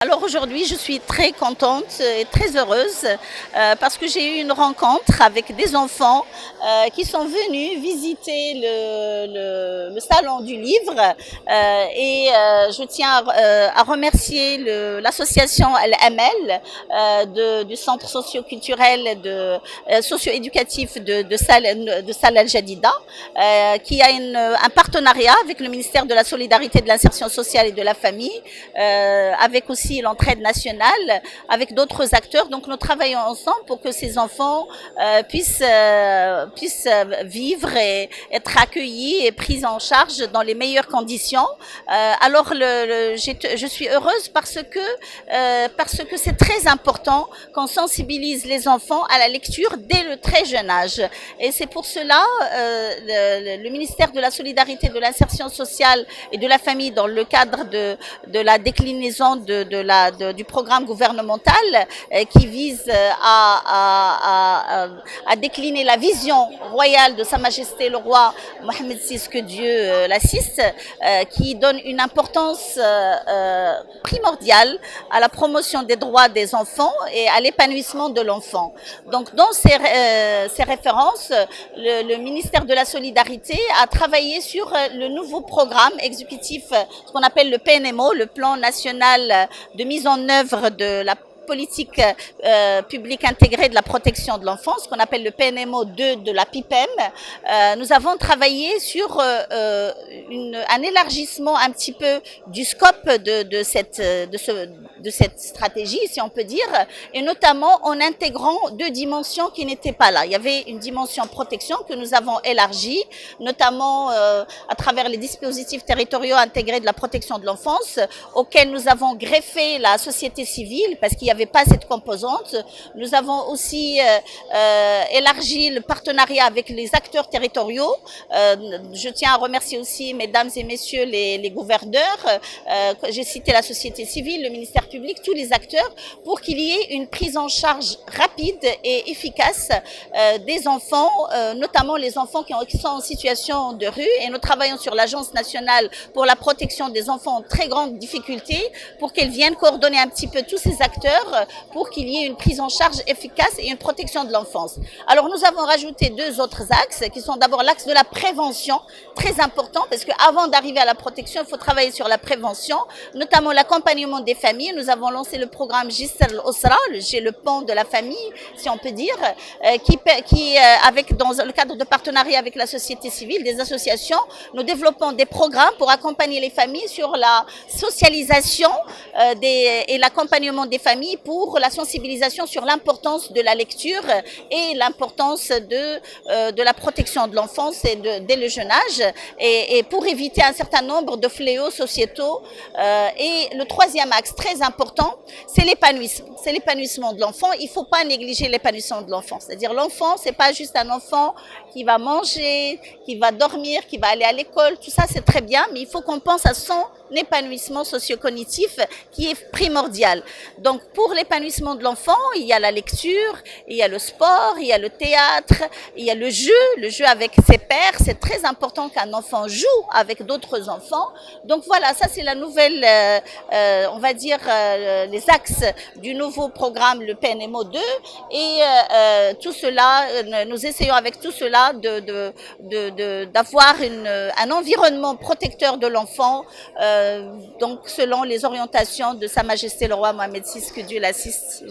Alors aujourd'hui, je suis très contente et très heureuse parce que j'ai eu une rencontre avec des enfants qui sont venus visiter le salon du livre je tiens à remercier l'association Al-Amal du centre socio-culturel socio-éducatif de Salle Al-Jadida qui a un partenariat avec le ministère de la Solidarité, de l'Insertion sociale et de la Famille avec aussi l'entraide nationale avec d'autres acteurs. Donc nous travaillons ensemble pour que ces enfants puissent vivre et être accueillis et pris en charge dans les meilleures conditions. Je suis heureuse parce que c'est très important qu'on sensibilise les enfants à la lecture dès le très jeune âge. Et c'est pour cela le ministère de la Solidarité, de l'Insertion sociale et de la Famille, dans le cadre de la déclinaison du programme gouvernemental qui vise à décliner la vision royale de Sa Majesté le roi Mohammed VI, que Dieu l'assiste, qui donne une importance primordiale à la promotion des droits des enfants et à l'épanouissement de l'enfant. Donc dans ces références, le ministère de la Solidarité a travaillé sur le nouveau programme exécutif, ce qu'on appelle le PNMO, le plan national de mise en œuvre de la politique publique intégrée de la protection de l'enfance, qu'on appelle le PNMO 2 de la PIPEM. Nous avons travaillé sur un élargissement un petit peu du scope de cette stratégie, si on peut dire, et notamment en intégrant deux dimensions qui n'étaient pas là. Il y avait une dimension protection que nous avons élargie, notamment à travers les dispositifs territoriaux intégrés de la protection de l'enfance, auxquels nous avons greffé la société civile, parce qu'il y avait pas cette composante. Nous avons aussi élargi le partenariat avec les acteurs territoriaux. Je tiens à remercier aussi, mesdames et messieurs, les gouverneurs. J'ai cité la société civile, le ministère public, tous les acteurs, pour qu'il y ait une prise en charge rapide et efficace des enfants, notamment les enfants qui sont en situation de rue. Et nous travaillons sur l'Agence nationale pour la protection des enfants en très grande difficulté, pour qu'elle vienne coordonner un petit peu tous ces acteurs pour qu'il y ait une prise en charge efficace et une protection de l'enfance. Alors nous avons rajouté deux autres axes qui sont d'abord l'axe de la prévention, très important, parce qu'avant d'arriver à la protection, il faut travailler sur la prévention, notamment l'accompagnement des familles. Nous avons lancé le programme Jisr al-Osra, le pont de la famille, si on peut dire, dans le cadre de partenariat avec la société civile, des associations, nous développons des programmes pour accompagner les familles sur la socialisation et l'accompagnement des familles, pour la sensibilisation sur l'importance de la lecture et l'importance de la protection de l'enfance dès le jeune âge, et pour éviter un certain nombre de fléaux sociétaux. Et le troisième axe très important, c'est l'épanouissement. C'est l'épanouissement de l'enfant. Il ne faut pas négliger l'épanouissement de l'enfant. C'est-à-dire l'enfant, c'est pas juste un enfant qui va manger, qui va dormir, qui va aller à l'école. Tout ça, c'est très bien, mais il faut qu'on pense à son épanouissement socio-cognitif qui est primordial. Donc pour l'épanouissement de l'enfant, il y a la lecture, il y a le sport, il y a le théâtre, il y a le jeu avec ses pairs. C'est très important qu'un enfant joue avec d'autres enfants. Donc voilà, ça c'est la nouvelle, on va dire, les axes du nouveau programme, le PNMO 2. Et tout cela, nous essayons avec tout cela d'avoir un environnement protecteur de l'enfant, donc selon les orientations de Sa Majesté le roi Mohammed VI, que Dieu l'assiste.